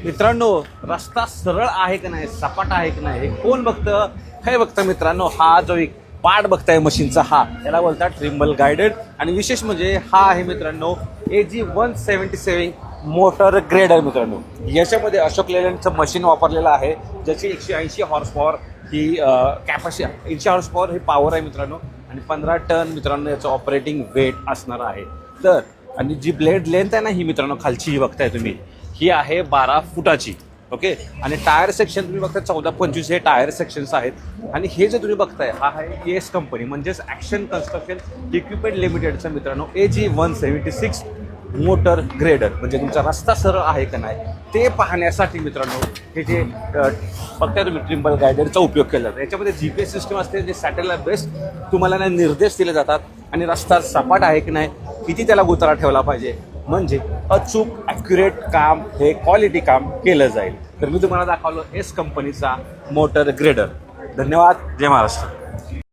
मित्रांनो, रस्ता सरळ आहे की नाही, सपाट आहे की नाही, हे कोण बघतं? हे बघतं मित्रांनो, हा जो एक पार्ट बघताय मशीनचा, हा याला बोलतात ट्रिम्बल गायडेड. आणि विशेष म्हणजे हा आहे मित्रांनो AG 177 मोटर ग्रेडर. मित्रांनो, याच्यामध्ये अशोक लेलँडचं मशीन वापरलेलं आहे, ज्याची 180 हॉर्स पॉवर ही कॅपॅसिटी, 80 हॉर्स पॉवर ही पॉवर आहे मित्रांनो. आणि 15 टन मित्रांनो याचं ऑपरेटिंग वेट असणार आहे. तर आणि जी ब्लेड लेंथ आहे ना ही मित्रांनो खालची ही बघताय तुम्ही, ही आहे 12 फुटाची. ओके. आणि टायर सेक्शन तुम्ही बघताय 14-25 हे टायर सेक्शन्स आहेत. आणि हे जे तुम्ही बघताय हा आहे केएस कंपनी म्हणजेच ॲक्शन कन्स्ट्रक्शन इक्विपमेंट लिमिटेडचं मित्रांनो AG 176 मोटर ग्रेडर. म्हणजे तुमचा रस्ता सरळ आहे का नाही ते पाहण्यासाठी मित्रांनो हे जे बघताय तुम्ही ट्रिम्बल गायडरचा उपयोग केला जातो. याच्यामध्ये GPS सिस्टम असते, जे सॅटेलाइट बेस्ड तुम्हाला ना निर्देश दिले जातात. आणि रस्ता सपाट आहे की नाही, किती त्याला उतारा ठेवला पाहिजे, म्हणजे अचूक ॲक्युरेट काम, हे क्वालिटी काम केलं जाईल. तर मी तुम्हाला दाखवलं एस कंपनीचा मोटर ग्रेडर. धन्यवाद. जय महाराष्ट्र.